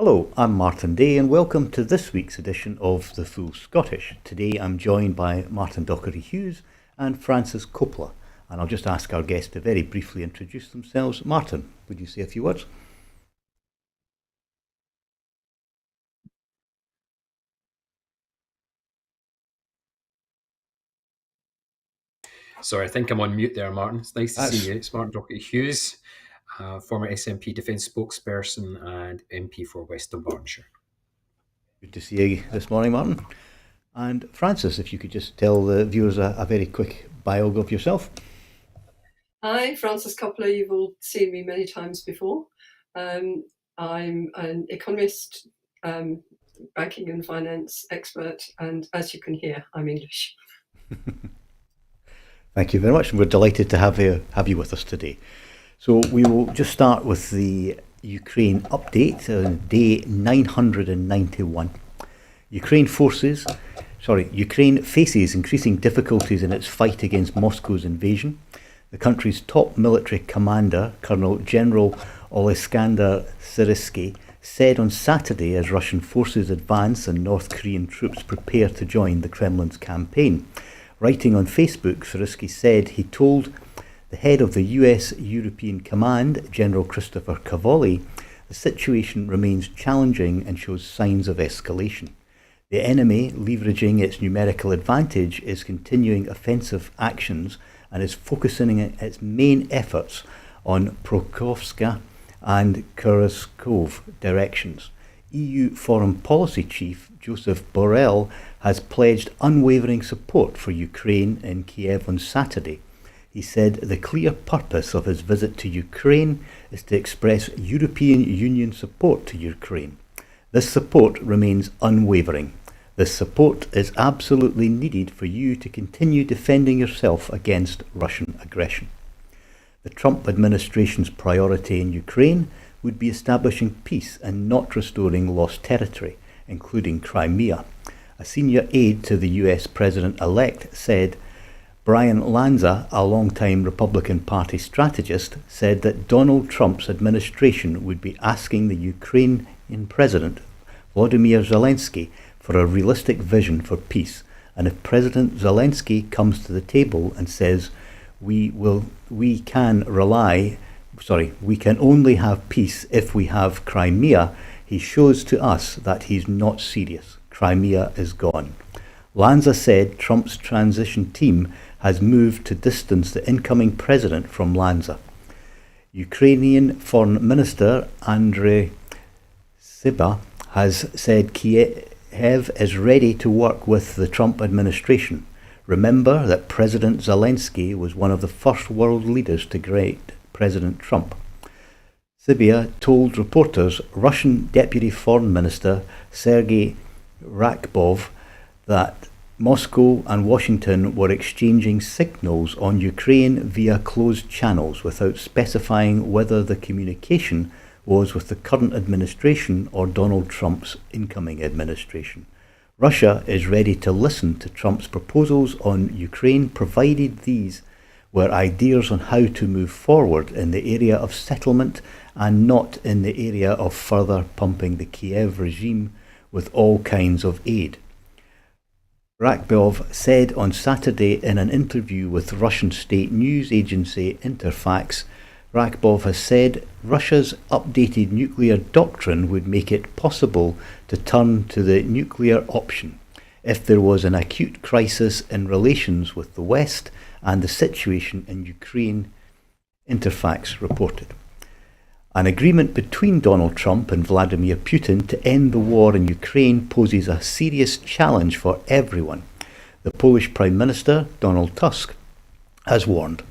Hello, I'm Martyn Day and welcome to this week's edition of The Full Scottish. Today I'm joined by Martyn Docherty-Hughes and Francis Coppola, and I'll just ask our guests to very briefly introduce themselves. Martyn, would you say a few words? Sorry, I think I'm on mute there, Martyn. It's nice to see That's you. It's Martyn Docherty-Hughes, former SNP Defence spokesperson and MP for West Dunbartonshire. good to see you this morning, Martyn. And Francis, if you could just tell the viewers a very quick bio of yourself. Hi, Francis Coppola. You've all seen me many times before. I'm an economist, banking and finance expert, and as you can hear, I'm English. Thank you very much, and we're delighted to have you with us today. So we will just start with the Ukraine update on day 991. Ukraine faces increasing difficulties in its fight against Moscow's invasion. The country's top military commander, Colonel General Oleksandr Syrskyi, said on Saturday as Russian forces advance and North Korean troops prepare to join the Kremlin's campaign. Writing on Facebook, Syrskyi said he told the head of the US European Command, General Christopher Cavoli, the situation remains challenging and shows signs of escalation. The enemy, leveraging its numerical advantage, is continuing offensive actions and is focusing its main efforts on Pokrovska and Kharkov directions. EU Foreign Policy Chief Joseph Borrell has pledged unwavering support for Ukraine in Kiev on Saturday. He said the clear purpose of his visit to Ukraine is to express European Union support to Ukraine. This support remains unwavering. This support is absolutely needed for you to continue defending yourself against Russian aggression. The Trump administration's priority in Ukraine would be establishing peace and not restoring lost territory, including Crimea. A senior aide to the US President-elect said Brian Lanza, a longtime Republican Party strategist, said that Donald Trump's administration would be asking the Ukrainian President, Volodymyr Zelensky, for a realistic vision for peace. And if President Zelensky comes to the table and says, we can only have peace if we have Crimea, he shows to us that he's not serious. Crimea is gone. Lanza said Trump's transition team has moved to distance the incoming president from Lanza. Ukrainian Foreign Minister Andrei Sybiha has said Kiev is ready to work with the Trump administration. Remember that President Zelensky was one of the first world leaders to greet President Trump. Sybiha told reporters Russian Deputy Foreign Minister Sergei Ryabkov that Moscow and Washington were exchanging signals on Ukraine via closed channels without specifying whether the communication was with the current administration or Donald Trump's incoming administration. Russia is ready to listen to Trump's proposals on Ukraine, provided these were ideas on how to move forward in the area of settlement and not in the area of further pumping the Kiev regime with all kinds of aid. Ryabkov said on Saturday in an interview with Russian state news agency Interfax, Ryabkov has said Russia's updated nuclear doctrine would make it possible to turn to the nuclear option if there was an acute crisis in relations with the West and the situation in Ukraine, Interfax reported. An agreement between Donald Trump and Vladimir Putin to end the war in Ukraine poses a serious challenge for everyone. The Polish Prime Minister, Donald Tusk, has warned.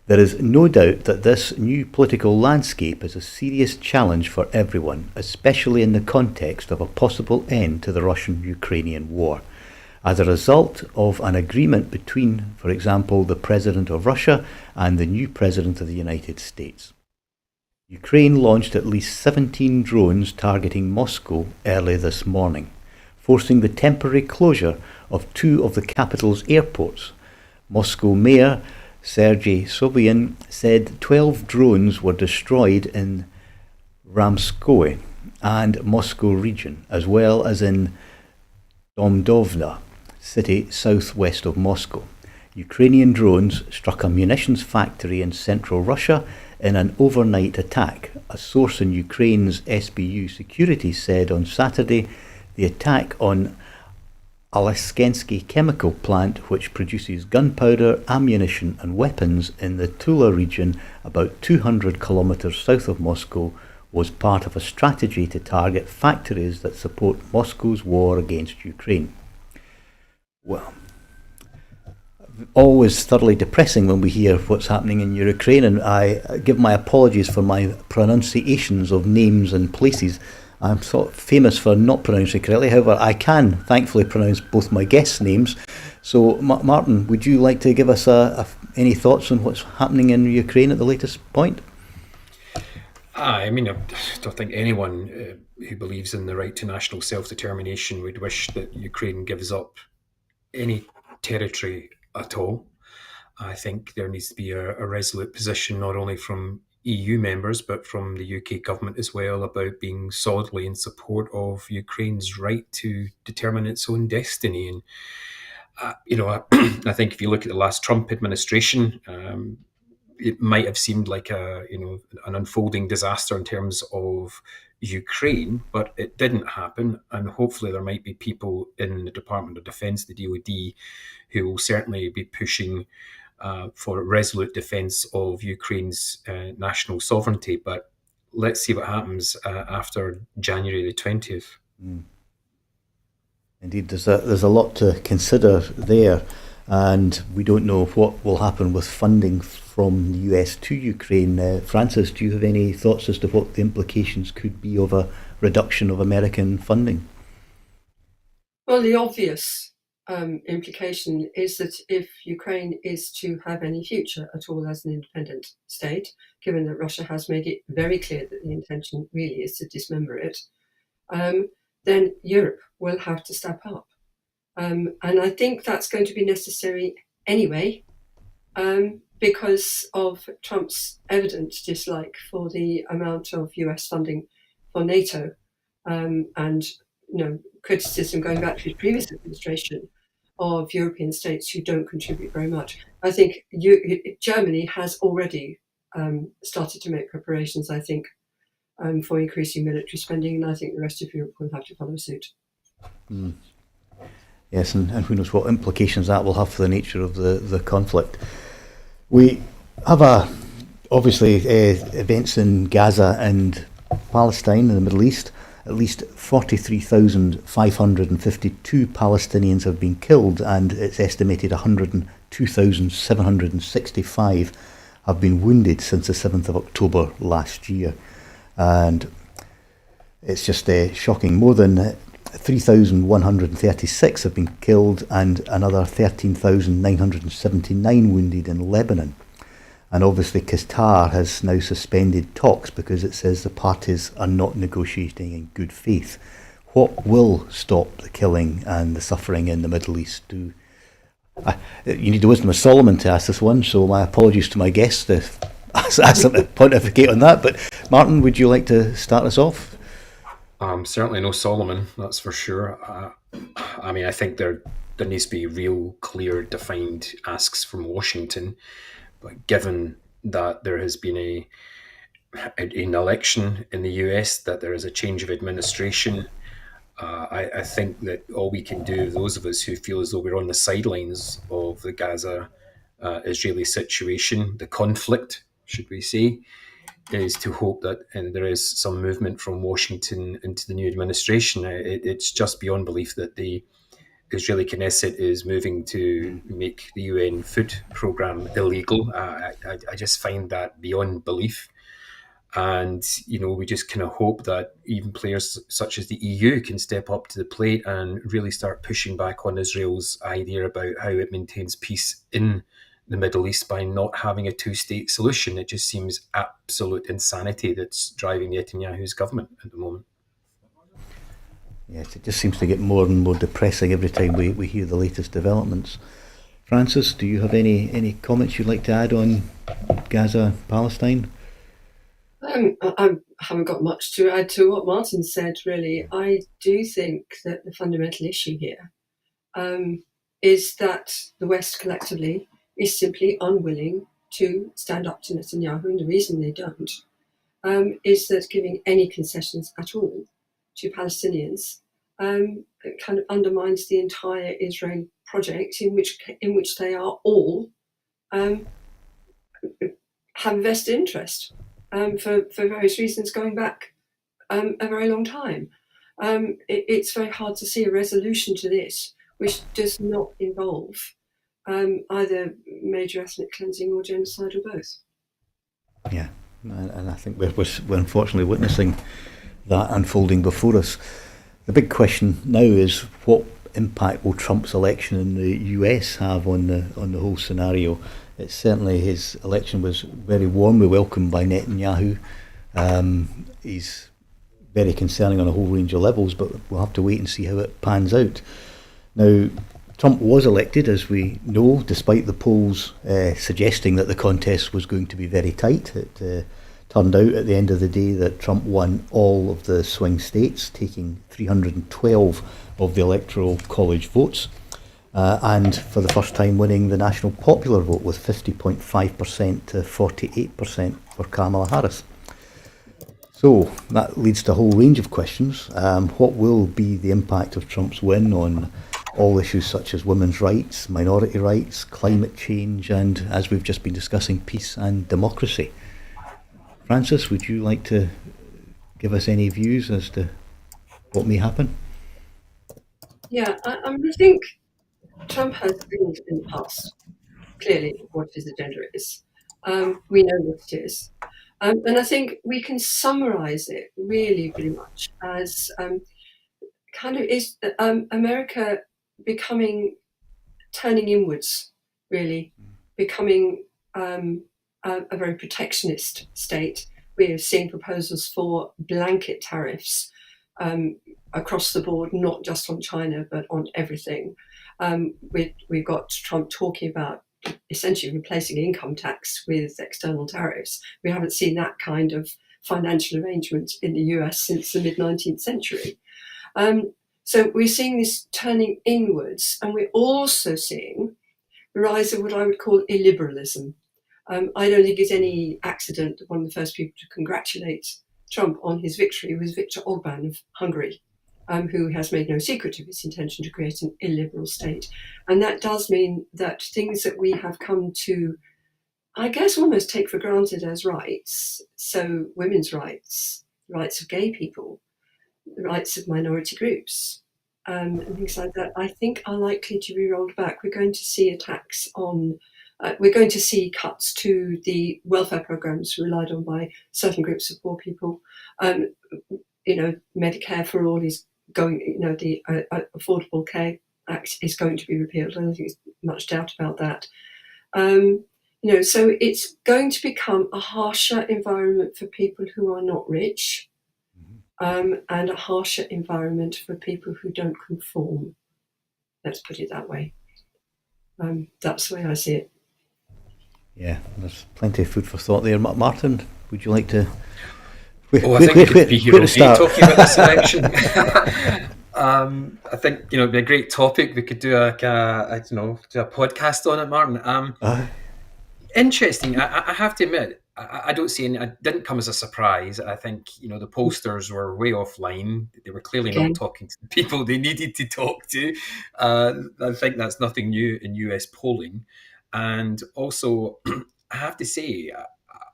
There is no doubt that this new political landscape is a serious challenge for everyone, especially in the context of a possible end to the Russian-Ukrainian war. As a result of an agreement between, for example, the President of Russia and the new President of the United States. Ukraine launched at least 17 drones targeting Moscow early this morning, forcing the temporary closure of two of the capital's airports. Moscow Mayor Sergei Sobyan said 12 drones were destroyed in Ramskoye, and Moscow region, as well as in Domdovna city southwest of Moscow. Ukrainian drones struck a munitions factory in central Russia in an overnight attack. A source in Ukraine's SBU security said on Saturday the attack on Aleskensky chemical plant, which produces gunpowder, ammunition and weapons in the Tula region about 200 kilometers south of Moscow, was part of a strategy to target factories that support Moscow's war against Ukraine. Well, always thoroughly depressing when we hear what's happening in Ukraine, and I give my apologies for my pronunciations of names and places. I'm sort of famous for not pronouncing correctly. However, I can thankfully pronounce both my guests' names. So, Martyn, would you like to give us any thoughts on what's happening in Ukraine at the latest point? I mean, I don't think anyone who believes in the right to national self-determination would wish that Ukraine gives up any territory at all. I think there needs to be a resolute position not only from EU members but from the UK government as well about being solidly in support of Ukraine's right to determine its own destiny. And I think if you look at the last Trump administration, it might have seemed like an unfolding disaster in terms of Ukraine, but it didn't happen. And hopefully there might be people in the Department of Defense, the DoD, who will certainly be pushing for resolute defense of Ukraine's national sovereignty. But let's see what happens after January the 20th. Indeed, there's a lot to consider there, and we don't know what will happen with funding from the US to Ukraine. Francis, do you have any thoughts as to what the implications could be of a reduction of American funding? Well, the obvious implication is that if Ukraine is to have any future at all as an independent state, given that Russia has made it very clear that the intention really is to dismember it, then Europe will have to step up. And I think that's going to be necessary anyway, because of Trump's evident dislike for the amount of US funding for NATO, and criticism going back to his previous administration of European states who don't contribute very much. I think Germany has already started to make preparations, I think, for increasing military spending, and I think the rest of Europe will have to follow suit. Yes, and who knows what implications that will have for the nature of the conflict. We have obviously events in Gaza and Palestine in the Middle East. At least 43,552 Palestinians have been killed, and it's estimated 102,765 have been wounded since the 7th of October last year. And it's just shocking. More than 3,136 have been killed and another 13,979 wounded in Lebanon. And obviously Qatar has now suspended talks because it says the parties are not negotiating in good faith. What will stop the killing and the suffering in the Middle East? You need the wisdom of Solomon to ask this one, so my apologies to my guests to ask them to pontificate on that. But Martyn, would you like to start us off? Certainly no Solomon, that's for sure. I think there needs to be real, clear, defined asks from Washington. But given that there has been an election in the US, that there is a change of administration, I think that all we can do, those of us who feel as though we're on the sidelines of the Gaza Israeli situation, the conflict, should we say, is to hope that there is some movement from Washington into the new administration. It's just beyond belief that the Israeli Knesset is moving to make the UN food program illegal. I just find that beyond belief. And, we just kind of hope that even players such as the EU can step up to the plate and really start pushing back on Israel's idea about how it maintains peace in the Middle East by not having a two-state solution. It just seems absolute insanity that's driving Netanyahu's government at the moment. Yes, it just seems to get more and more depressing every time we hear the latest developments. Francis, do you have any comments you'd like to add on Gaza, Palestine? I haven't got much to add to what Martyn said, really. I do think that the fundamental issue here is that the West collectively is simply unwilling to stand up to Netanyahu, and the reason they don't is that giving any concessions at all to Palestinians kind of undermines the entire Israeli project, in which they are all have a vested interest for various reasons going back a very long time. It's very hard to see a resolution to this which does not involve either major ethnic cleansing or genocide or both. Yeah, and I think we're unfortunately witnessing that unfolding before us. The big question now is what impact will Trump's election in the US have on the whole scenario? It's certainly his election was very warmly welcomed by Netanyahu. He's very concerning on a whole range of levels, but we'll have to wait and see how it pans out. Now, Trump was elected, as we know, despite the polls suggesting that the contest was going to be very tight. It turned out at the end of the day that Trump won all of the swing states, taking 312 of the Electoral College votes, and for the first time winning the national popular vote with 50.5% to 48% for Kamala Harris. So that leads to a whole range of questions. What will be the impact of Trump's win on all issues such as women's rights, minority rights, climate change, and, as we've just been discussing, peace and democracy? Francis, would you like to give us any views as to what may happen? Yeah, I think Trump has signalled in the past clearly what his agenda is. We know what it is. And I think we can summarise it really, really much as kind of is America turning inwards, really, becoming a very protectionist state. We are seeing proposals for blanket tariffs across the board, not just on China, but on everything. We've got Trump talking about essentially replacing income tax with external tariffs. We haven't seen that kind of financial arrangement in the US since the mid-19th century. So we're seeing this turning inwards, and we're also seeing the rise of what I would call illiberalism. I don't think it's any accident that one of the first people to congratulate Trump on his victory was Viktor Orban of Hungary, who has made no secret of his intention to create an illiberal state. And that does mean that things that we have come to, I guess, almost take for granted as rights, so women's rights, rights of gay people, the rights of minority groups, and things like that, I think are likely to be rolled back. We're going to see attacks on, we're going to see cuts to the welfare programs relied on by certain groups of poor people. Medicare for all is going, the Affordable Care Act is going to be repealed. I don't think there's much doubt about that. So it's going to become a harsher environment for people who are not rich, and a harsher environment for people who don't conform. Let's put it that way. That's the way I see it. Yeah, there's plenty of food for thought there. Martyn, would you like to? I think we could be here all day talking about this election. I think it'd be a great topic. We could do do a podcast on it, Martyn. Interesting. I have to admit, I don't see any. It didn't come as a surprise. I think the pollsters were way offline. They were clearly not talking to the people they needed to talk to. I think that's nothing new in US polling, and also I have to say,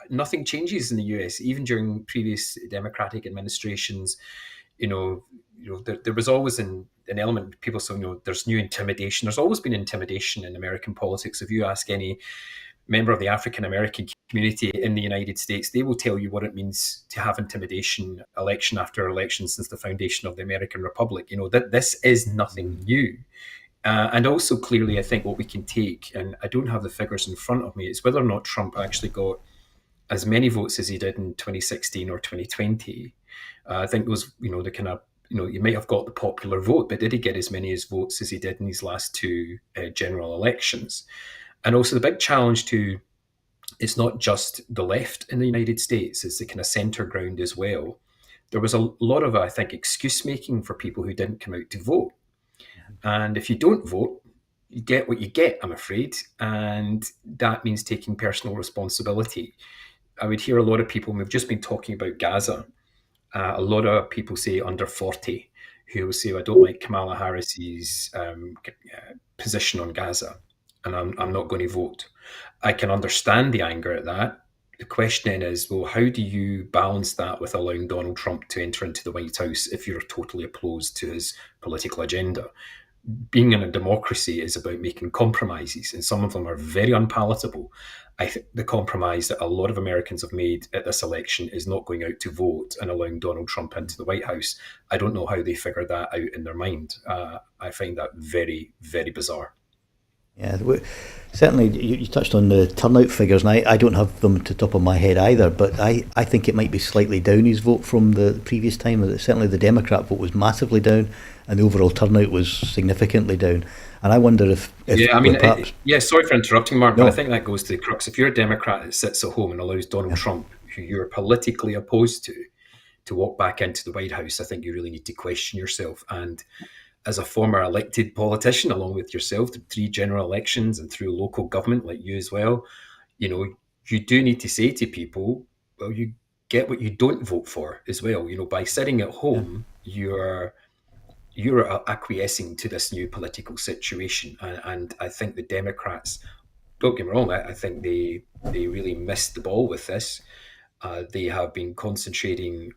nothing changes in the US, even during previous Democratic administrations. There was always an element. People saying, there's new intimidation. There's always been intimidation in American politics. If you ask any member of the African American community in the United States, they will tell you what it means to have intimidation election after election since the foundation of the American Republic. That this is nothing new. And also clearly, I think what we can take, and I don't have the figures in front of me, is whether or not Trump actually got as many votes as he did in 2016 or 2020. I think those, the kind of, you might have got the popular vote, but did he get as many votes as he did in these last two general elections? And also the big challenge to it's not just the left in the United States, it's the kind of centre ground as well. There was a lot of, I think, excuse making for people who didn't come out to vote. And if you don't vote, you get what you get, I'm afraid. And that means taking personal responsibility. I would hear a lot of people, and we've just been talking about Gaza, a lot of people say under 40 who will say, I don't like Kamala Harris's position on Gaza, and I'm not going to vote. I can understand the anger at that. The question then is, well, how do you balance that with allowing Donald Trump to enter into the White House if you're totally opposed to his political agenda? Being in a democracy is about making compromises, and some of them are very unpalatable. I think the compromise that a lot of Americans have made at this election is not going out to vote and allowing Donald Trump into the White House. I don't know how they figured that out in their mind. I find that very, very bizarre. Yeah, certainly you touched on the turnout figures, and I don't have them to the top of my head either, but I think it might be slightly down his vote from the previous time. Certainly the Democrat vote was massively down, and the overall turnout was significantly down. And I wonder if Yeah, I mean, perhaps... sorry for interrupting, Mark, No. but I think that goes to the crux. If you're a Democrat that sits at home and allows Donald Trump, who you're politically opposed to walk back into the White House, I think you really need to question yourself. And as a former elected politician, along with yourself, through 3 general elections and through local government, like you as well, you do need to say to people, well, you get what you don't vote for as well. By sitting at home, you're acquiescing to this new political situation. And I think the Democrats, don't get me wrong, I think they really missed the ball with this. They have been concentrating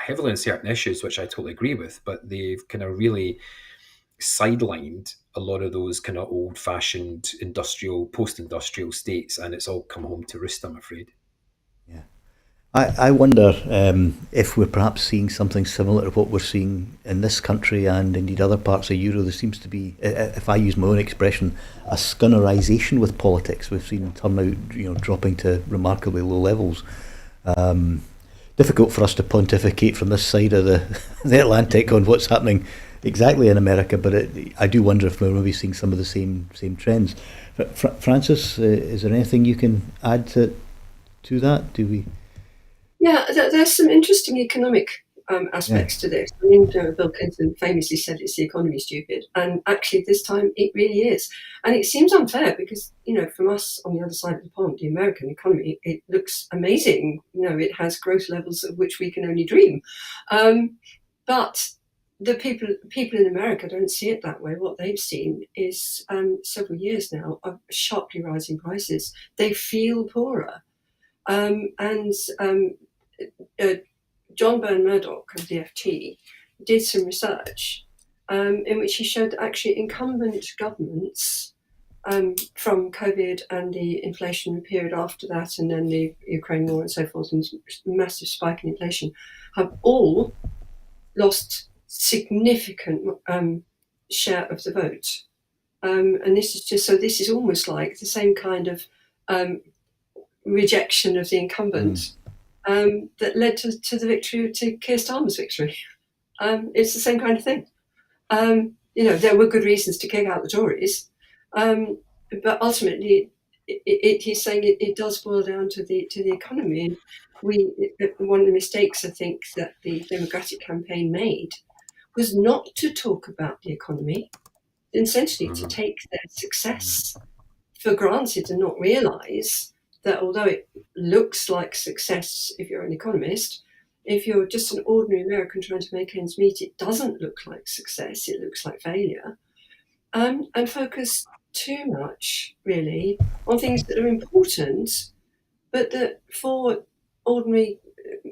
heavily on certain issues, which I totally agree with, but they've kind of really sidelined a lot of those kind of old-fashioned post-industrial states, and it's all come home to roost, I'm afraid. Yeah. I wonder if we're perhaps seeing something similar to what we're seeing in this country and indeed other parts of Europe. There seems to be, if I use my own expression, a scunnerisation with politics. We've seen turnout, dropping to remarkably low levels. Difficult for us to pontificate from this side of the Atlantic on what's happening exactly in America, but I do wonder if we're maybe seeing some of the same trends. Francis, is there anything you can add to that? Do we? Yeah, there's some interesting economic aspects to this. I mean, Bill Clinton famously said it's the economy, stupid, and actually this time it really is. And it seems unfair because, from us on the other side of the pond, the American economy, it looks amazing. It has growth levels of which we can only dream. But the people in America don't see it that way. What they've seen is several years now of sharply rising prices. They feel poorer. John Byrne Murdoch of the FT did some research in which he showed that actually incumbent governments from COVID and the inflation period after that, and then the Ukraine war and so forth, and massive spike in inflation, have all lost significant share of the vote. And this is almost like the same kind of rejection of the incumbent that led to the victory, to Keir Starmer's victory. It's the same kind of thing. There were good reasons to kick out the Tories, but ultimately, he's saying it does boil down to the economy. And one of the mistakes I think that the Democratic campaign made was not to talk about the economy, essentially to take their success for granted and not realise that although it looks like success if you're an economist, if you're just an ordinary American trying to make ends meet, it doesn't look like success, it looks like failure. And focus too much, really, on things that are important, but that for ordinary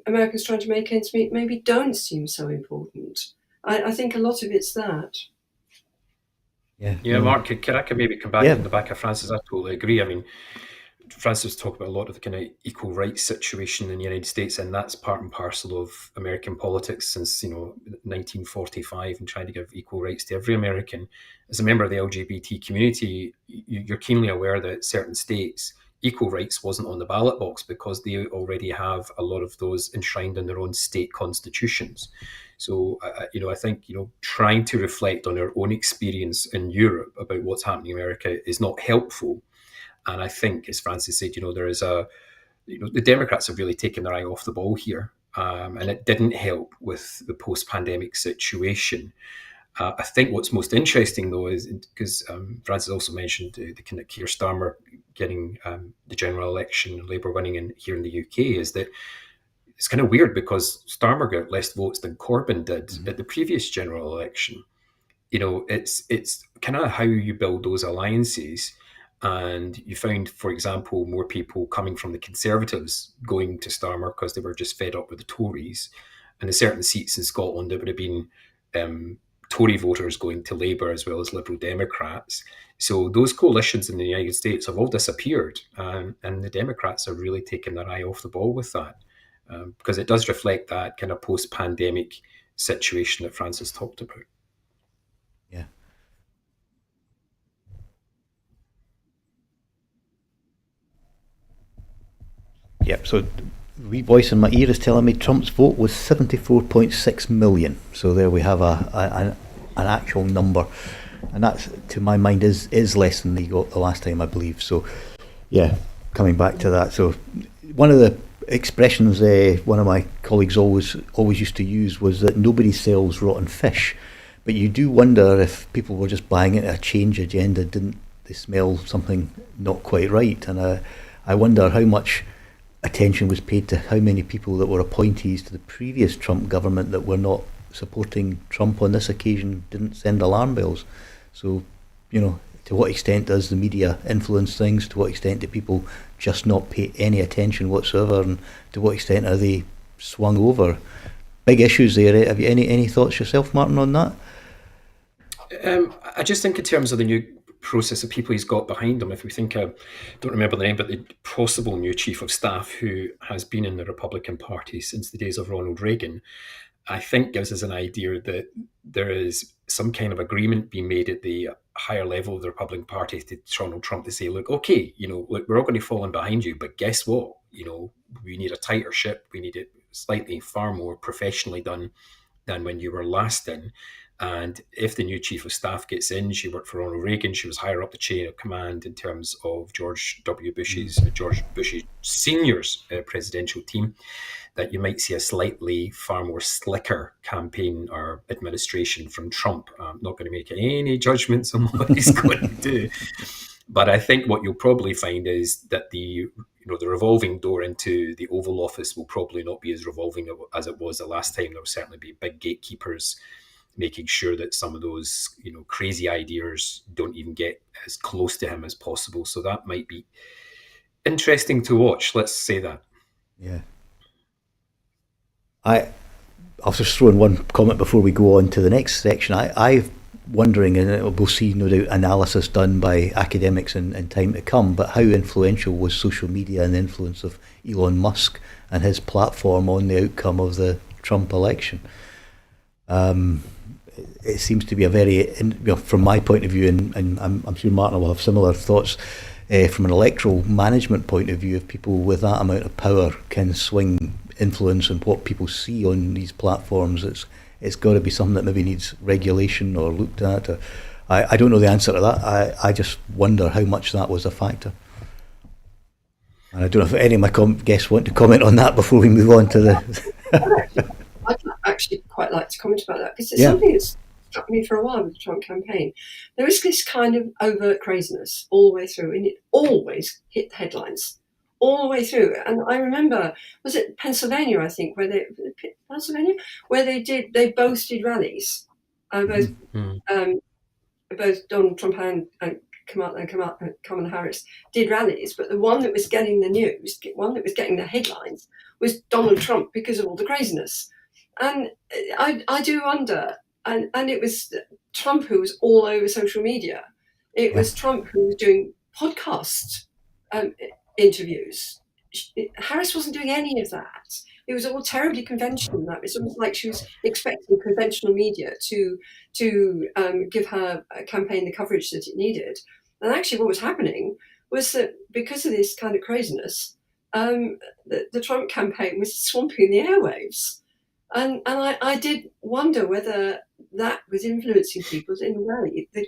Americans trying to make ends meet maybe don't seem so important. I think a lot of it's that. Yeah, Mark, I could maybe come back on the back of Francis. I totally agree. I mean, Francis talked about a lot of the kind of equal rights situation in the United States, and that's part and parcel of American politics since 1945, and trying to give equal rights to every American. As a member of the LGBT community, you're keenly aware that certain states, equal rights wasn't on the ballot box because they already have a lot of those enshrined in their own state constitutions. So, I think, trying to reflect on our own experience in Europe about what's happening in America is not helpful. And I think, as Francis said, there is the Democrats have really taken their eye off the ball here. And it didn't help with the post-pandemic situation. I think what's most interesting, though, is because Francis also mentioned the kind of Keir Starmer getting the general election, Labour winning here in the UK, is that it's kind of weird because Starmer got less votes than Corbyn did at the previous general election. It's kind of how you build those alliances. And you found, for example, more people coming from the Conservatives going to Starmer because they were just fed up with the Tories. And in certain seats in Scotland, it would have been Tory voters going to Labour as well as Liberal Democrats. So those coalitions in the United States have all disappeared. And the Democrats are really taking their eye off the ball with that. Because it does reflect that kind of post-pandemic situation that Francis talked about. Yeah. Yep. So, wee voice in my ear is telling me Trump's vote was 74.6 million. So there we have an actual number, and that, to my mind, is less than he got the last time, I believe. So, yeah, coming back to that. So, one of the expressions one of my colleagues always used to use was that nobody sells rotten fish. But you do wonder if people were just buying it at a change agenda, didn't they smell something not quite right? And I wonder how much attention was paid to how many people that were appointees to the previous Trump government that were not supporting Trump on this occasion didn't send alarm bells. So, to what extent does the media influence things? To what extent do people just not pay any attention whatsoever? And to what extent are they swung over? Big issues there. Have you any thoughts yourself, Martyn, on that? I just think in terms of the new process of people he's got behind him, if we think, don't remember the name, but the possible new chief of staff who has been in the Republican Party since the days of Ronald Reagan, I think gives us an idea that there is some kind of agreement being made at the higher level of the Republican Party to Donald Trump to say, look, okay, look, we're all going to fall in behind you, but guess what? We need a tighter ship. We need it slightly far more professionally done than when you were last in. And if the new chief of staff gets in, she worked for Ronald Reagan. She was higher up the chain of command in terms of George Bush Senior's presidential team. That you might see a slightly far more slicker campaign or administration from Trump. I'm not going to make any judgments on what he's going to do, but I think what you'll probably find is that the revolving door into the Oval Office will probably not be as revolving as it was the last time. There will certainly be big gatekeepers making sure that some of those crazy ideas don't even get as close to him as possible. So that might be interesting to watch. Let's say that. Yeah. I'll just throw in one comment before we go on to the next section. I'm wondering, and we'll see no doubt analysis done by academics in time to come, but how influential was social media and the influence of Elon Musk and his platform on the outcome of the Trump election? It seems to be a very, from my point of view, and I'm sure Martyn will have similar thoughts, from an electoral management point of view, if people with that amount of power can swing influence and what people see on these platforms, it's got to be something that maybe needs regulation or looked at. I don't know the answer to that. I just wonder how much that was a factor. And I don't know if any of my guests want to comment on that before we move on to the... I'd actually quite like to comment about that, because it's something that's struck me for a while with the Trump campaign. There was this kind of overt craziness all the way through, and it always hit the headlines all the way through. And I remember, was it Pennsylvania, I think, where they both did rallies. Both Donald Trump and Kamala Harris did rallies, but the one that was getting the news, one that was getting the headlines, was Donald Trump, because of all the craziness. And I do wonder, and it was Trump who was all over social media. It was Trump who was doing podcast interviews. Harris wasn't doing any of that. It was all terribly conventional. That it's almost like she was expecting conventional media to give her campaign the coverage that it needed. And actually, what was happening was that because of this kind of craziness, the Trump campaign was swamping the airwaves. And I did wonder whether that was influencing people in a way that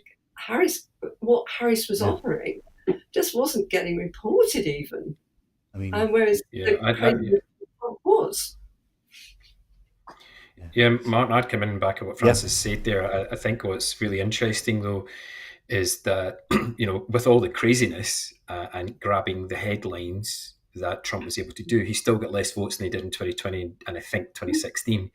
what Harris was offering just wasn't getting reported even. I mean, Whereas Yeah, the craziness was. yeah, Martin, I'd come in back at what yeah, Francis said there. I think what's really interesting, though, is that, with all the craziness and grabbing the headlines that Trump was able to do, he still got less votes than he did in 2020 and I think 2016.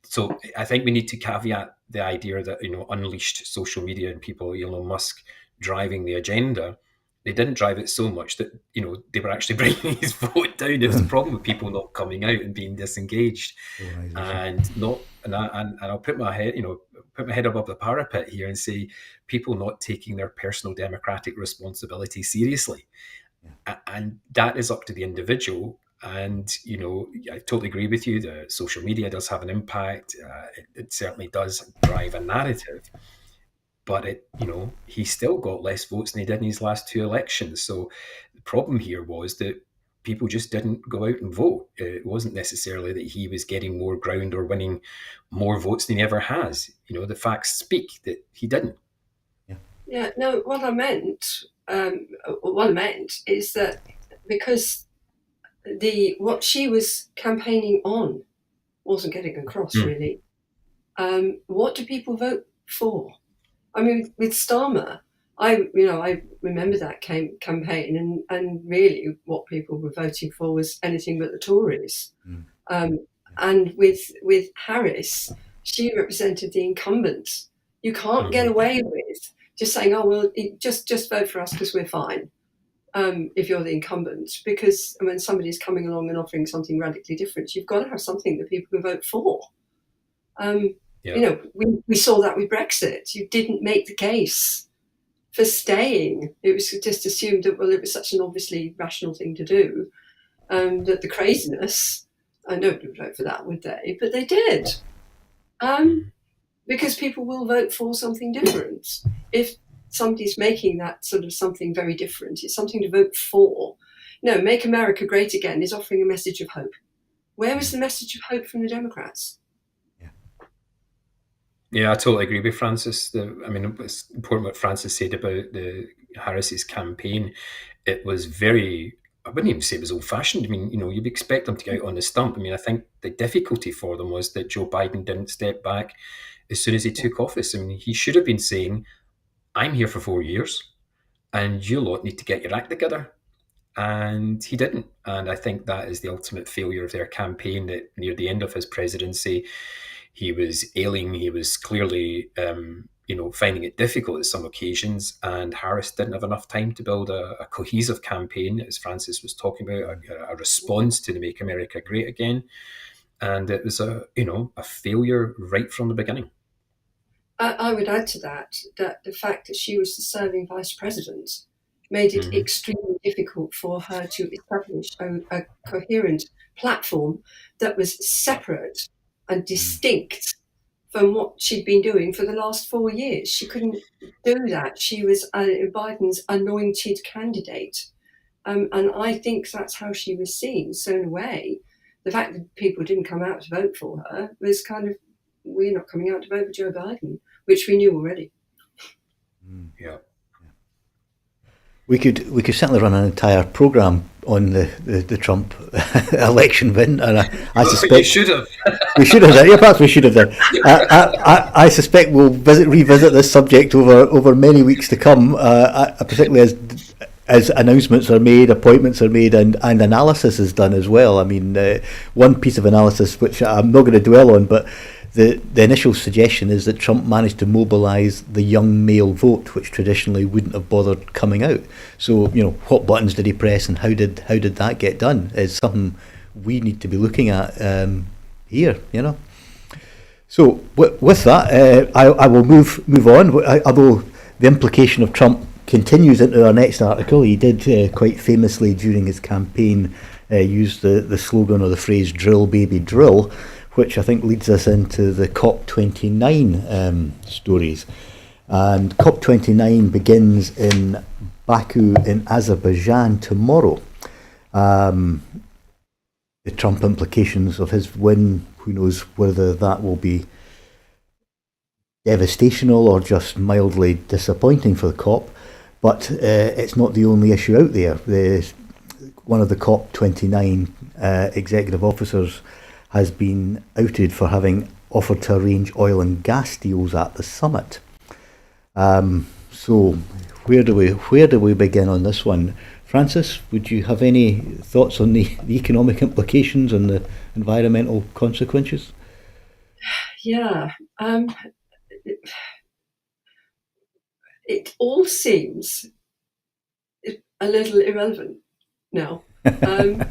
So I think we need to caveat the idea that, unleashed social media and people, Elon Musk, driving the agenda. They didn't drive it so much that, they were actually bringing his vote down. It was the problem with people not coming out and being disengaged, and not. And I'll put my head above the parapet here and say, people not taking their personal democratic responsibility seriously, and that is up to the individual. And I totally agree with you that social media does have an impact. It certainly does drive a narrative, but he still got less votes than he did in his last two elections. So the problem here was that people just didn't go out and vote. It wasn't necessarily that he was getting more ground or winning more votes than he ever has. The facts speak that he didn't. Yeah, no, what I meant is that because what she was campaigning on wasn't getting across really. What do people vote for? I mean, with Starmer, I remember that campaign, and really what people were voting for was anything but the Tories. And with Harris, she represented the incumbents. You can't get away with just saying, "Oh well, just vote for us because we're fine." If you're the incumbent, because when somebody's coming along and offering something radically different, you've got to have something that people can vote for. We saw that with Brexit. You didn't make the case for staying. It was just assumed that, well, it was such an obviously rational thing to do, that the craziness, nobody would vote for that, would they? But they did. Because people will vote for something different. If somebody's making that sort of something very different, it's something to vote for. Make America Great Again is offering a message of hope. Where is the message of hope from the Democrats? Yeah, I totally agree with Francis. It's important what Francis said about the Harris's campaign. It was very, I wouldn't even say it was old-fashioned. You'd expect them to get out on the stump. I think the difficulty for them was that Joe Biden didn't step back as soon as he took office. He should have been saying, I'm here for 4 years, and you lot need to get your act together. And he didn't. And I think that is the ultimate failure of their campaign, that near the end of his presidency, he was ailing. He was clearly, finding it difficult at some occasions. And Harris didn't have enough time to build a cohesive campaign, as Francis was talking about, a response to the Make America Great Again. And it was a failure right from the beginning. I would add to that the fact that she was the serving vice president made it extremely difficult for her to establish a coherent platform that was separate and distinct from what she'd been doing for the last 4 years. She couldn't do that. She was Biden's anointed candidate. And I think that's how she was seen. So in a way, the fact that people didn't come out to vote for her was kind of, we're not coming out to vote for Joe Biden, which we knew already. Yeah. We could certainly run an entire programme on the Trump election win, and I suspect you should have. We should have done. Yeah, perhaps we should have done. I suspect we'll revisit this subject over many weeks to come, particularly as announcements are made, appointments are made, and analysis is done as well. One piece of analysis which I'm not going to dwell on, but the initial suggestion is that Trump managed to mobilise the young male vote, which traditionally wouldn't have bothered coming out. So, what buttons did he press, and how did that get done? Is something we need to be looking at here. So with that, I will move on. Although the implication of Trump continues into our next article, he did quite famously during his campaign use the slogan or the phrase "drill, baby, drill," which I think leads us into the COP29 stories. And COP29 begins in Baku in Azerbaijan tomorrow. The Trump implications of his win, who knows whether that will be devastational or just mildly disappointing for the COP. But it's not the only issue out there. One of the COP29 executive officers has been outed for having offered to arrange oil and gas deals at the summit. So where do we begin on this one? Francis, would you have any thoughts on the economic implications and the environmental consequences? Yeah, it all seems a little irrelevant now. And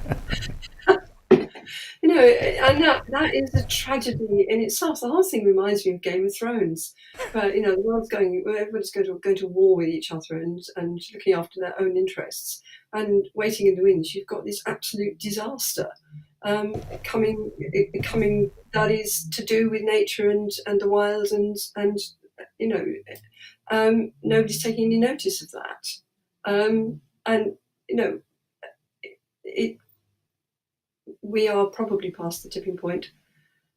that is a tragedy in itself. The whole thing reminds me of Game of Thrones, where the world's everybody's going to war with each other and looking after their own interests, and waiting in the wings, you've got this absolute disaster coming that is to do with nature and the wild, and nobody's taking any notice of that, and it we are probably past the tipping point,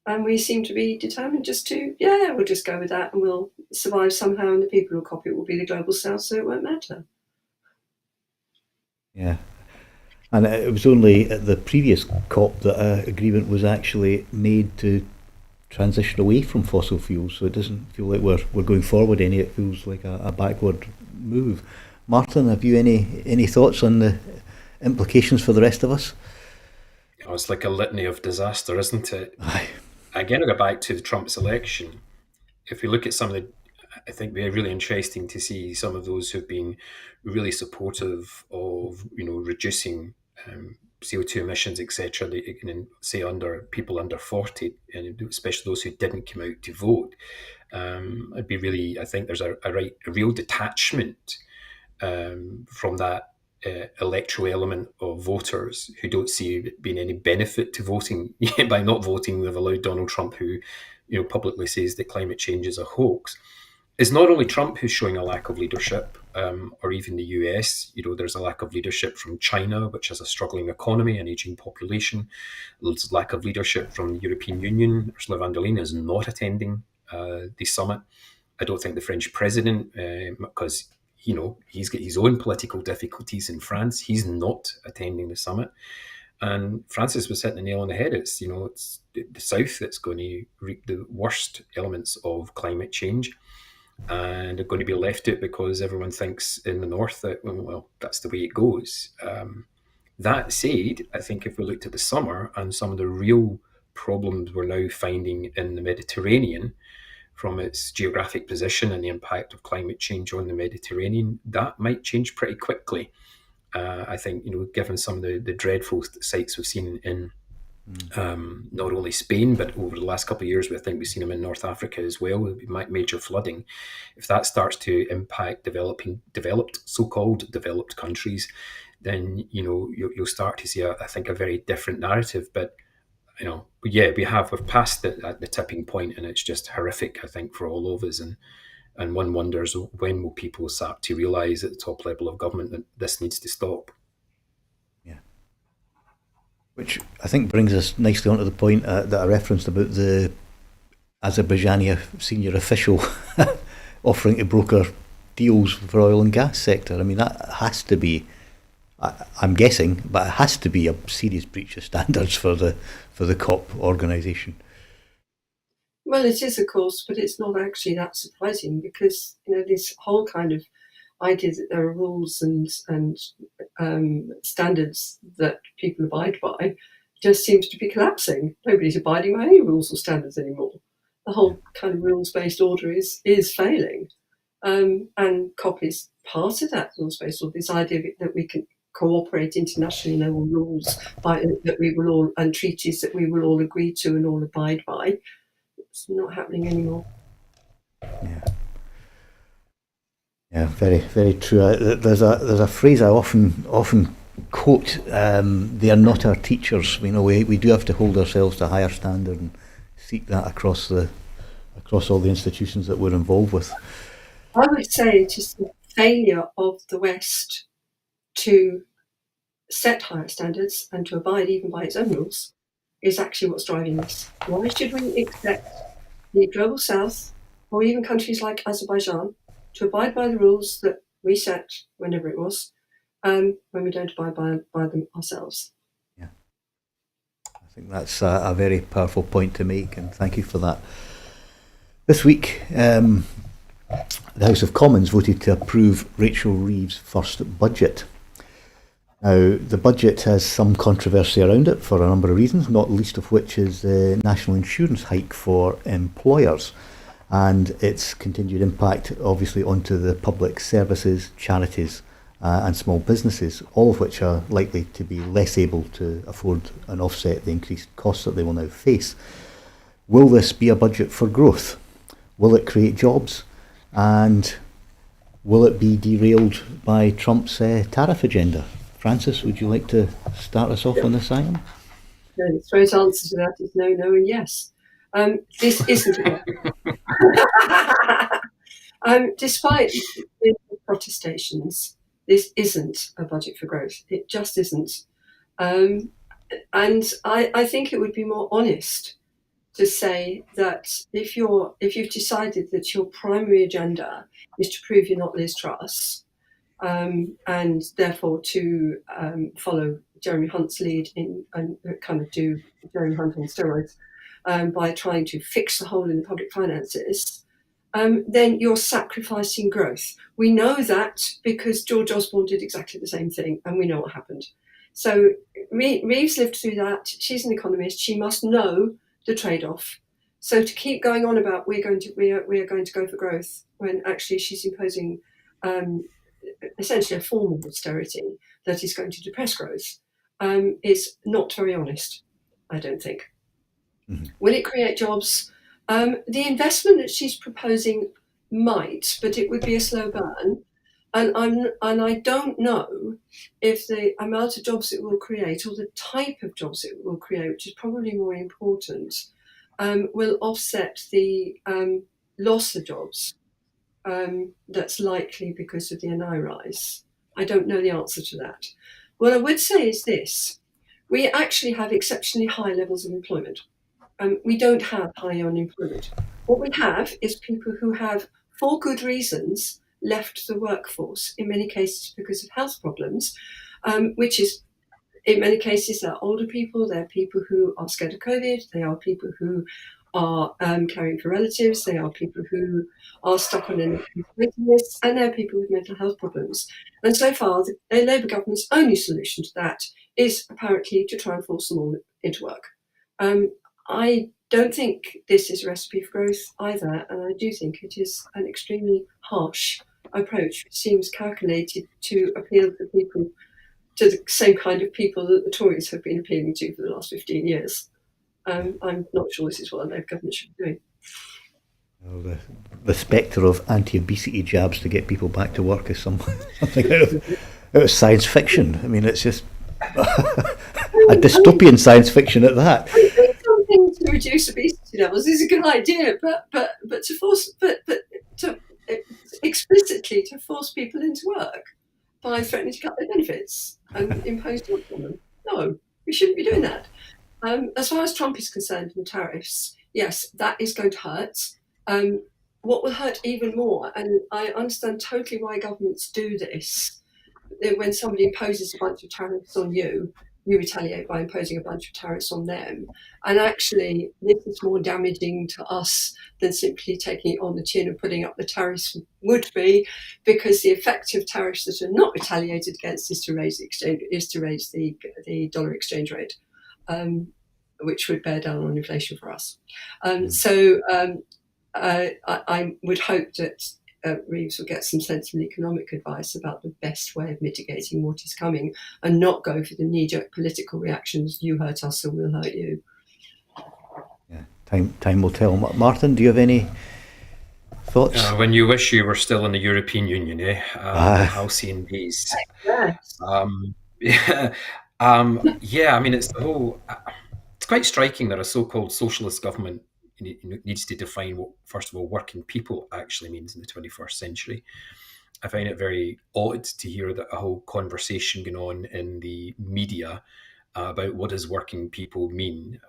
and we seem to be determined just to, we'll just go with that and we'll survive somehow, and the people who'll copy it will be the global south, so it won't matter. Yeah. And it was only at the previous COP that an agreement was actually made to transition away from fossil fuels, so it doesn't feel like we're going forward any, it feels like a backward move. Martyn, have you any thoughts on the implications for the rest of us? It's like a litany of disaster, isn't it? Aye. Again, I'll go back to the Trump's election. If we look at some of the, I think it'd be really interesting to see some of those who've been really supportive of, reducing CO2 emissions, etc. Say under people under 40, and especially those who didn't come out to vote. It'd be really, I think there's a real detachment from that electoral element of voters who don't see it being any benefit to voting. By not voting, they've allowed Donald Trump, who publicly says that climate change is a hoax. It's not only Trump who's showing a lack of leadership, or even the US. There's a lack of leadership from China, which has a struggling economy and aging population. There's a lack of leadership from the European Union. Ursula von der Leyen is not attending the summit. I don't think the French president, because he's got his own political difficulties in France, he's not attending the summit. And Francis was hitting the nail on the head. It's the South that's going to reap the worst elements of climate change, and they're going to be left out because everyone thinks in the North that, well, that's the way it goes. That said, I think if we looked at the summer and some of the real problems we're now finding in the Mediterranean, from its geographic position and the impact of climate change on the Mediterranean, that might change pretty quickly. I think, given some of the dreadful sights we've seen in not only Spain, but over the last couple of years, I think we've seen them in North Africa as well, with major flooding. If that starts to impact so-called developed countries, then, you'll start to see, I think, a very different narrative. But we've passed the tipping point, and it's just horrific, I think, for all of us. And one wonders, when will people start to realise at the top level of government that this needs to stop? Yeah. Which I think brings us nicely onto the point that I referenced about the Azerbaijani senior official offering to broker deals for oil and gas sector. I mean, that has to be, I'm guessing, but it has to be a serious breach of standards for the COP organisation. Well, it is, of course, but it's not actually that surprising, because this whole kind of idea that there are rules and standards that people abide by just seems to be collapsing. Nobody's abiding by any rules or standards anymore. The whole kind of rules-based order is failing, and COP is part of that rules-based order. This idea that we can cooperate internationally, and there were rules that we will all, and treaties that we will all agree to and all abide by. It's not happening anymore. Yeah, very, very true. There's a phrase I often quote. They are not our teachers. We do have to hold ourselves to a higher standard and seek that across all the institutions that we're involved with. I would say it is the failure of the West to set higher standards and to abide even by its own rules is actually what's driving this. Why should we expect the global South, or even countries like Azerbaijan, to abide by the rules that reset, whenever it was, when we don't buy them ourselves. Yeah, I think that's a very powerful point to make, and thank you for that. This week, the House of Commons voted to approve Rachel Reeves' first budget. Now, the budget has some controversy around it for a number of reasons, not least of which is the national insurance hike for employers and its continued impact, obviously, onto the public services, charities, and small businesses, all of which are likely to be less able to afford and offset the increased costs that they will now face. Will this be a budget for growth? Will it create jobs? And will it be derailed by Trump's tariff agenda? Francis, would you like to start us off on this item? The straight answer to that is no, no, and yes. This isn't despite the protestations, this isn't a budget for growth. It just isn't. And I think it would be more honest to say that if you've decided that your primary agenda is to prove you're not Liz Truss, and therefore to follow Jeremy Hunt's lead in and kind of do Jeremy Hunt on steroids by trying to fix the hole in the public finances, then you're sacrificing growth. We know that because George Osborne did exactly the same thing, and we know what happened. So Reeves lived through that. She's an economist. She must know the trade-off. So to keep going on about we are going to go for growth when actually she's imposing essentially a form of austerity that is going to depress growth is not very honest, I don't think. Mm-hmm. Will it create jobs? The investment that she's proposing might, but it would be a slow burn. And I don't know if the amount of jobs it will create or the type of jobs it will create, which is probably more important, will offset the loss of jobs that's likely because of the NI rise. I don't know the answer to that. What I would say is this. We actually have exceptionally high levels of employment. We don't have high unemployment. What we have is people who have, for good reasons, left the workforce, in many cases because of health problems, which is, in many cases, they're older people, they're people who are scared of COVID, they are people who are caring for relatives, they are people who are stuck on an waiting list, and they're people with mental health problems. And so far, the Labour government's only solution to that is apparently to try and force them all into work. I don't think this is a recipe for growth either, and I do think it is an extremely harsh approach, which seems calculated to appeal to people, to the same kind of people that the Tories have been appealing to for the last 15 years. I'm not sure this is what a Labour government should be doing. Well, the spectre of anti-obesity jabs to get people back to work is something out of science fiction. I mean, it's just a dystopian science fiction at that. Something to reduce obesity levels is a good idea, but to explicitly to force people into work by threatening to cut their benefits and impose jobs on them. No, we shouldn't be doing that. As far as Trump is concerned and tariffs, yes, that is going to hurt. What will hurt even more, and I understand totally why governments do this, when somebody imposes a bunch of tariffs on you, you retaliate by imposing a bunch of tariffs on them. And actually, this is more damaging to us than simply taking it on the chin and putting up the tariffs would be, because the effect of tariffs that are not retaliated against is to raise the dollar exchange rate, which would bear down on inflation for us. So I would hope that Reeves will get some sensible economic advice about the best way of mitigating what is coming and not go for the knee-jerk political reactions, you hurt us, so we'll hurt you. Yeah, time will tell. Martyn, do you have any thoughts? When you wish you were still in the European Union, halcyon days. Yes. Yeah, I mean, it's the whole... It's quite striking that a so-called socialist government needs to define what, first of all, working people actually means in the 21st century. I find it very odd to hear that a whole conversation going on in the media about what does working people mean.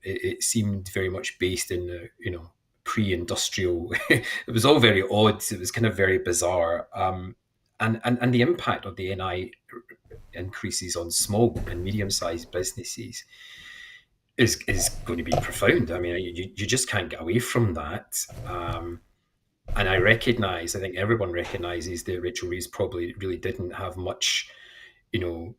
It seemed very much based in the, pre-industrial. It was all very odd. It was kind of very bizarre. and the impact of the NI increases on small and medium-sized businesses is going to be profound. I mean, you just can't get away from that. And I think everyone recognises that Rachel Reeves probably really didn't have much, you know,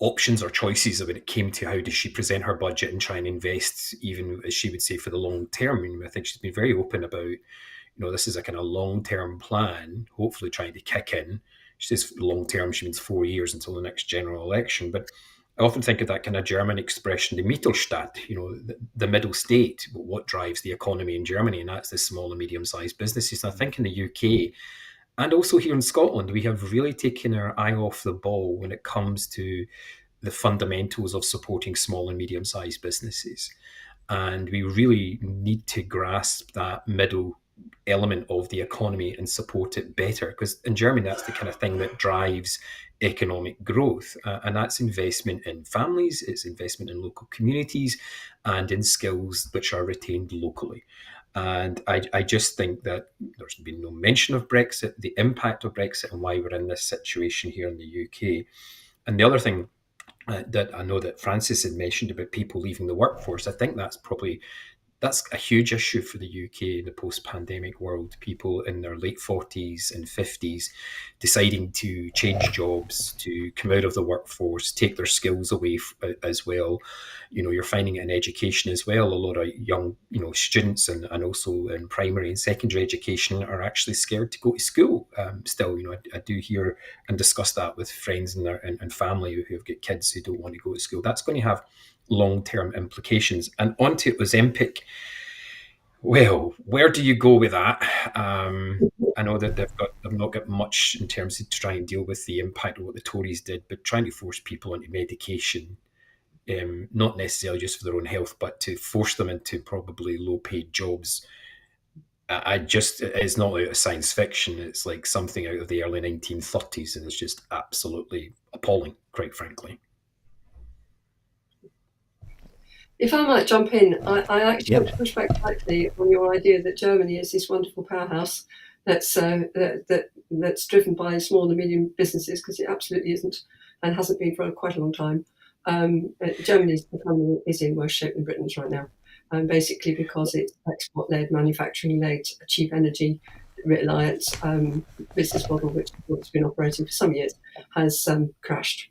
options or choices when it came to how does she present her budget and try and invest, even as she would say, for the long term. I mean, I think she's been very open about, this is a kind of long-term plan, hopefully trying to kick in. She says long-term, she means 4 years until the next general election. But I often think of that kind of German expression, the Mittelstadt, the middle state, what drives the economy in Germany, and that's the small and medium-sized businesses. And I think in the UK and also here in Scotland, we have really taken our eye off the ball when it comes to the fundamentals of supporting small and medium-sized businesses. And we really need to grasp that middle element of the economy and support it better, because in Germany that's the kind of thing that drives economic growth, and that's investment in families, it's investment in local communities and in skills which are retained locally. And I just think that there's been no mention of Brexit, the impact of Brexit, and why we're in this situation here in the UK. And the other thing that I know that Francis had mentioned about people leaving the workforce, I think that's a huge issue for the UK in the post-pandemic world. People in their late 40s and 50s deciding to change jobs, to come out of the workforce, take their skills away as well. You're finding it in education as well. A lot of young, students and also in primary and secondary education are actually scared to go to school. Still, I do hear and discuss that with friends and family who have got kids who don't want to go to school. That's going to have long-term implications. And onto Ozempic. Well, where do you go with that? I know that they've not got much in terms of to try and deal with the impact of what the Tories did, but trying to force people into medication, not necessarily just for their own health, but to force them into probably low-paid jobs. It's not out of science fiction. It's like something out of the early 1930s, and it's just absolutely appalling, quite frankly. If I might jump in, I actually want to push back slightly on your idea that Germany is this wonderful powerhouse that's driven by small and medium businesses, because it absolutely isn't, and hasn't been for quite a long time. Germany's economy is in worse shape than Britain's right now, basically because it's export-led, manufacturing-led, cheap energy reliance business model, which has been operating for some years, has crashed.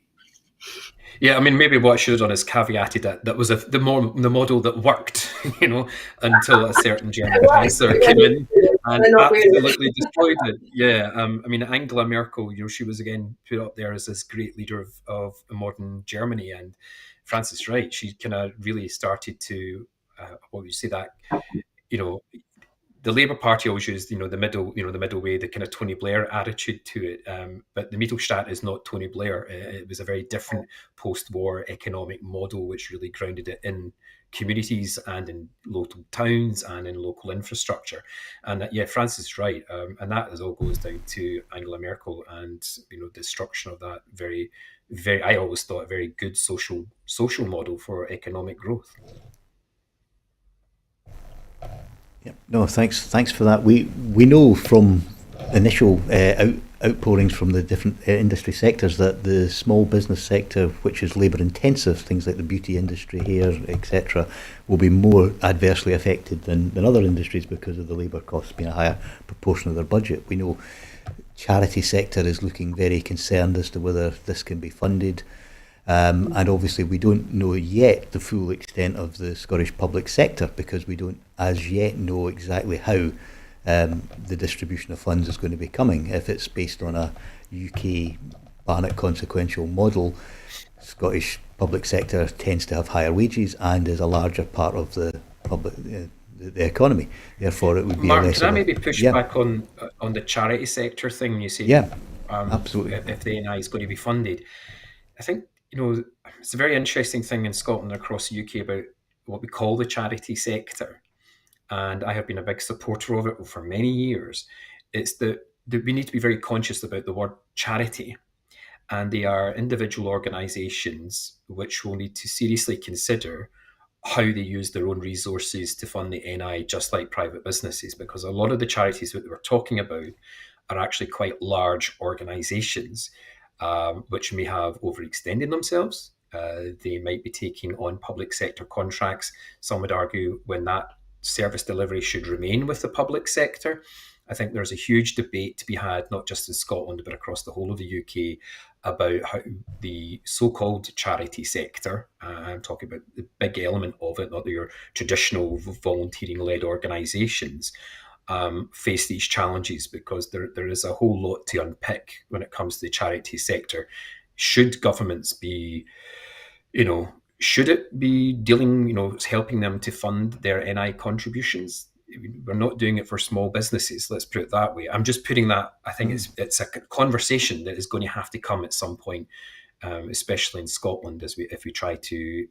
Yeah, I mean, maybe what I should have done is caveated that was the model that worked, until a certain German chancellor came in and absolutely destroyed it. Yeah, I mean, Angela Merkel, she was again put up there as this great leader of modern Germany, and Francis Wright, she kind of really started to, what would you say, that, the Labour Party always used, the middle way, the kind of Tony Blair attitude to it. But the Mittelstadt is not Tony Blair. It was a very different post-war economic model, which really grounded it in communities and in local towns and in local infrastructure. And Francis is right. And that all goes down to Angela Merkel and, the destruction of that very, very, I always thought, a very good social model for economic growth. Yep. No, thanks for that. We know from initial outpourings from the different industry sectors that the small business sector, which is labour intensive, things like the beauty industry, hair, etc., will be more adversely affected than other industries because of the labour costs being a higher proportion of their budget. We know charity sector is looking very concerned as to whether this can be funded. And obviously we don't know yet the full extent of the Scottish public sector, because we don't as yet know exactly how the distribution of funds is going to be coming. If it's based on a UK Barnett consequential model, Scottish public sector tends to have higher wages and is a larger part of the public the economy. Therefore, it would be Martyn, can I maybe push back on the charity sector thing? You say, absolutely. If the NI is going to be funded, I think it's a very interesting thing in Scotland and across the UK about what we call the charity sector, and I have been a big supporter of it for many years. It's that we need to be very conscious about the word charity, and they are individual organisations which will need to seriously consider how they use their own resources to fund the NI, just like private businesses, because a lot of the charities that we're talking about are actually quite large organisations, which may have overextended themselves. They might be taking on public sector contracts. Some would argue when that service delivery should remain with the public sector. I think there's a huge debate to be had, not just in Scotland, but across the whole of the UK, about how the so-called charity sector, I'm talking about the big element of it, not your traditional volunteering-led organisations, face these challenges, because there is a whole lot to unpick when it comes to the charity sector. Should governments be, should it be dealing, helping them to fund their NI contributions? We're not doing it for small businesses. Let's put it that way. I'm just putting that. I think it's a conversation that is going to have to come at some point, especially in Scotland, if we try to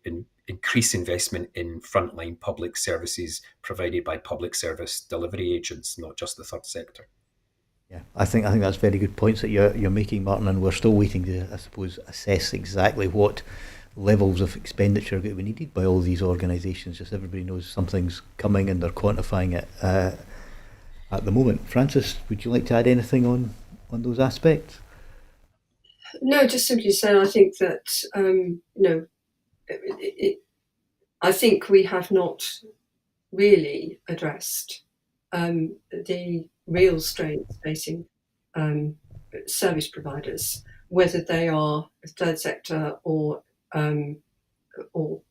increase investment in frontline public services provided by public service delivery agents, not just the third sector. Yeah, I think that's very good points that you're making, Martyn, and we're still waiting to, I suppose, assess exactly what levels of expenditure are going to be needed by all these organisations. Just everybody knows something's coming and they're quantifying it at the moment. Francis, would you like to add anything on those aspects? No, just simply say I think that I think we have not really addressed the real strains facing service providers, whether they are third sector or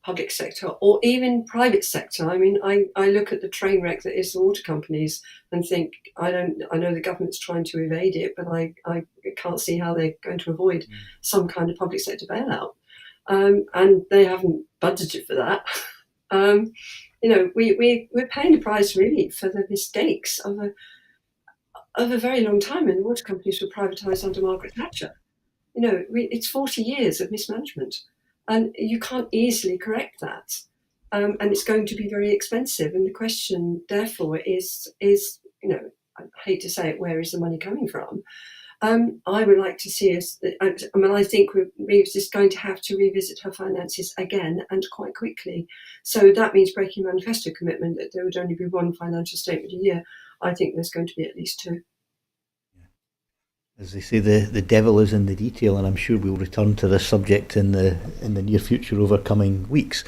public sector or even private sector. I mean, I look at the train wreck that is the water companies and think, I know the government's trying to evade it, but I can't see how they're going to avoid some kind of public sector bailout. And they haven't budgeted for that. We're paying the price really for the mistakes of a very long time, and the water companies were privatised under Margaret Thatcher. It's 40 years of mismanagement, and you can't easily correct that. And it's going to be very expensive. And the question, therefore, is I hate to say it, where is the money coming from? I would like to see us. I think Reeves is going to have to revisit her finances again, and quite quickly. So that means breaking manifesto commitment that there would only be one financial statement a year. I think there's going to be at least two. As they say, the devil is in the detail, and I'm sure we'll return to this subject in the near future over coming weeks,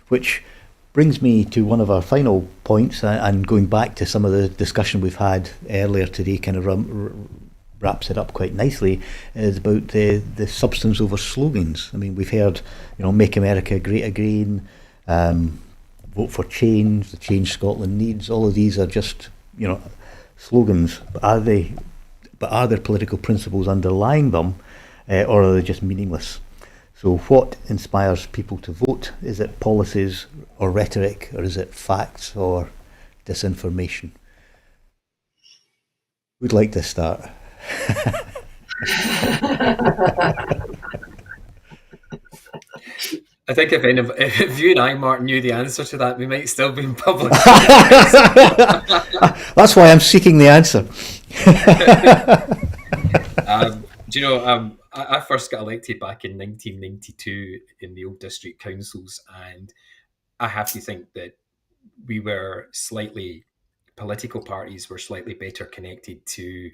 which brings me to one of our final points, and going back to some of the discussion we've had earlier today, kind of wraps it up quite nicely, is about the substance over slogans. I mean, we've heard, Make America Great Again, vote for change, the change Scotland needs. All of these are just, slogans. But are there political principles underlying them, or are they just meaningless? So what inspires people to vote? Is it policies or rhetoric, or is it facts or disinformation? Who'd like to start? I think if you and I, Martyn, knew the answer to that, we might still be in public. That's why I'm seeking the answer. I first got elected back in 1992 in the old district councils, and I have to think that political parties were slightly better connected to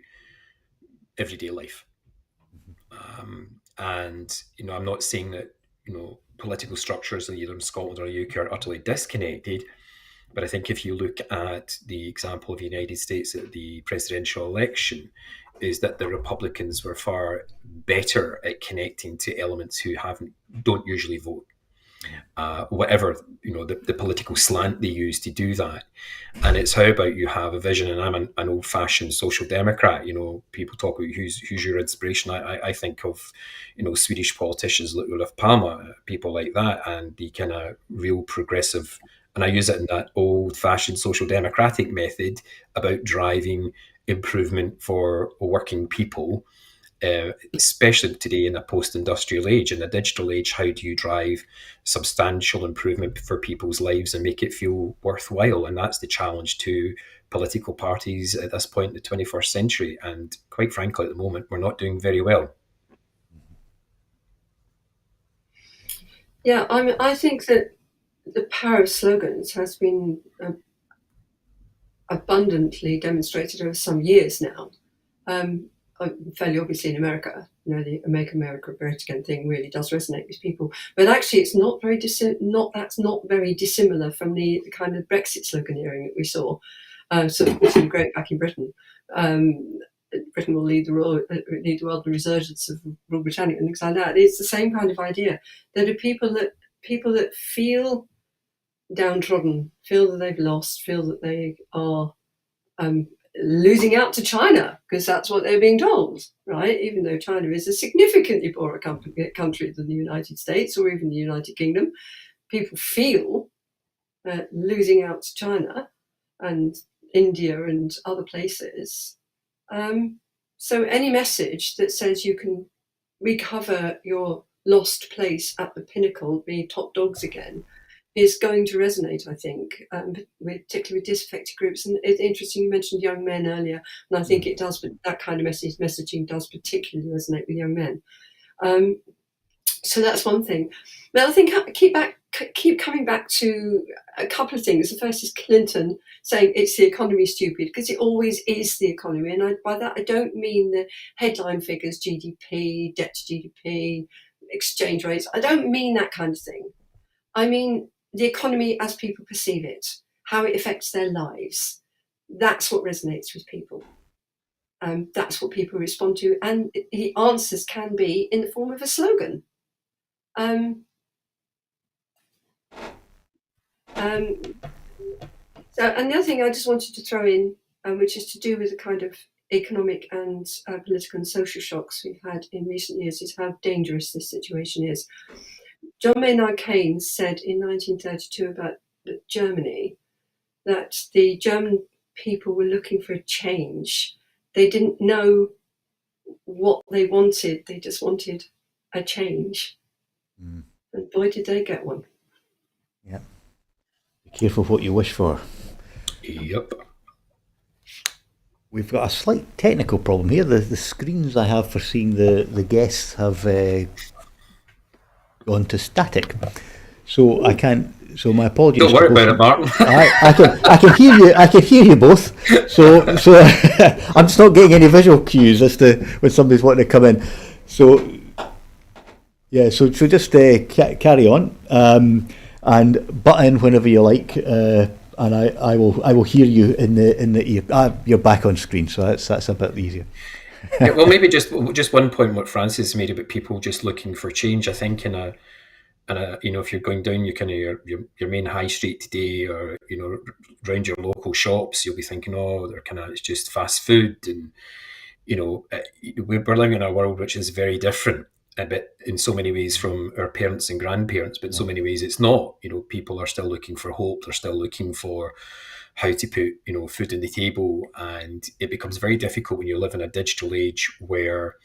everyday life. And I'm not saying that political structures either in Scotland or the UK are utterly disconnected, but I think if you look at the example of the United States at the presidential election, is that the Republicans were far better at connecting to elements who don't usually vote. Whatever the political slant they use to do that. And it's how about you have a vision, and I'm an old-fashioned social democrat. People talk about who's your inspiration. I think of Swedish politicians like Olof Palme, people like that, and the kind of real progressive, and I use it in that old-fashioned social democratic method about driving improvement for working people. Especially today in a post-industrial age, in a digital age, how do you drive substantial improvement for people's lives and make it feel worthwhile? And that's the challenge to political parties at this point in the 21st century. And quite frankly, at the moment, we're not doing very well. Yeah, I think that the power of slogans has been abundantly demonstrated over some years now. Fairly obviously in America, the Make America Great Again thing really does resonate with people. But actually, it's not very that's not very dissimilar from the kind of Brexit sloganeering that we saw, sort of Britain great back in Britain. Britain will lead the world in the resurgence of Rule Britannia and things like that. It's the same kind of idea. There are people that feel downtrodden, feel that they've lost, feel that they are losing out to China, because that's what they're being told, right? Even though China is a significantly poorer country than the United States or even the United Kingdom, people feel losing out to China and India and other places. So any message that says you can recover your lost place at the pinnacle, be top dogs again, is going to resonate, I think, particularly with disaffected groups. And it's interesting, you mentioned young men earlier, and I think it does, but that kind of messaging does particularly resonate with young men. So that's one thing. But I think keep coming back to a couple of things. The first is Clinton saying it's the economy, stupid, because it always is the economy. And by that, I don't mean the headline figures, GDP, debt to GDP, exchange rates. I don't mean that kind of thing. I mean the economy as people perceive it, how it affects their lives. That's what resonates with people. That's what people respond to. And the answers can be in the form of a slogan. And the other thing I just wanted to throw in, which is to do with the kind of economic and political and social shocks we've had in recent years, is how dangerous this situation is. John Maynard Keynes said in 1932 about Germany that the German people were looking for a change. They didn't know what they wanted. They just wanted a change. And boy, did they get one. Yeah. Be careful what you wish for. Yep. We've got a slight technical problem here. The screens I have for seeing the guests have gone to static, so I can't. So my apologies. Don't worry about it, Martyn. I can hear you. I can hear you both. So I'm just not getting any visual cues as to when somebody's wanting to come in. So yeah. So just carry on and butt in whenever you like. And I will hear you in the ear. You're back on screen, so that's a bit easier. Yeah, well, maybe just one point what Francis made about people just looking for change. I think in a if you're going down your main high street today, or around your local shops, you'll be thinking, oh, it's just fast food, and we're living in a world which is very different a bit in so many ways from our parents and grandparents, but in so many ways it's not. People are still looking for hope. They're still looking for how to put food on the table, and it becomes very difficult when you live in a digital age where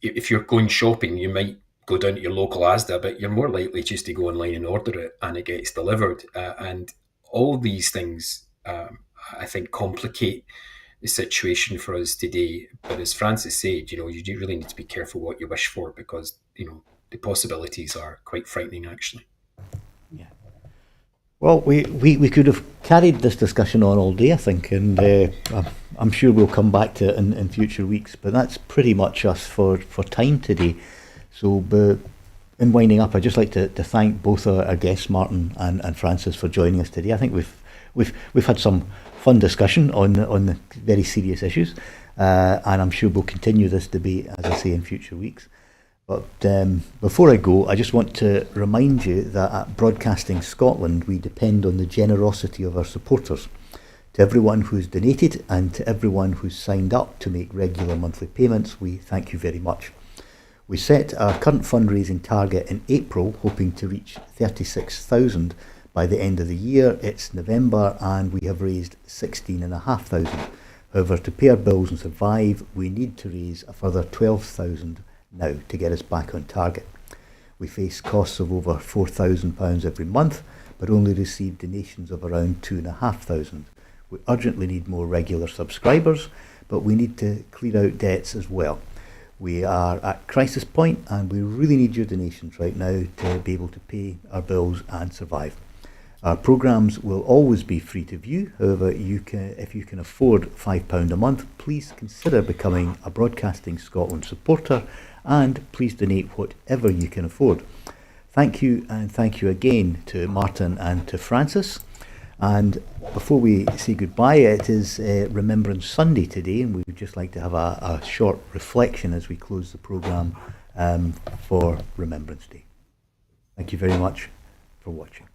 if you're going shopping, you might go down to your local Asda, but you're more likely just to go online and order it and it gets delivered, and all these things I think complicate the situation for us today. But as Francis said, you do really need to be careful what you wish for, because the possibilities are quite frightening, actually. Yeah. Well, we could have carried this discussion on all day, I think, and I'm sure we'll come back to it in future weeks. But that's pretty much us for time today. So, in winding up, I'd just like to thank both our guests, Martyn and Francis, for joining us today. I think we've had some fun discussion on the very serious issues, and I'm sure we'll continue this debate, as I say, in future weeks. But before I go, I just want to remind you that at Broadcasting Scotland, we depend on the generosity of our supporters. To everyone who's donated and to everyone who's signed up to make regular monthly payments, we thank you very much. We set our current fundraising target in April, hoping to reach 36,000 by the end of the year. It's November and we have raised 16,500. However, to pay our bills and survive, we need to raise a further 12,000 now to get us back on target. We face costs of over £4,000 every month, but only receive donations of around 2,500. We urgently need more regular subscribers, but we need to clear out debts as well. We are at crisis point and we really need your donations right now to be able to pay our bills and survive. Our programmes will always be free to view. However, if you can afford £5 a month, please consider becoming a Broadcasting Scotland supporter, and please donate whatever you can afford. Thank you, and thank you again to Martyn and to Francis. And before we say goodbye, it is Remembrance Sunday today, and we would just like to have a short reflection as we close the programme for Remembrance Day. Thank you very much for watching.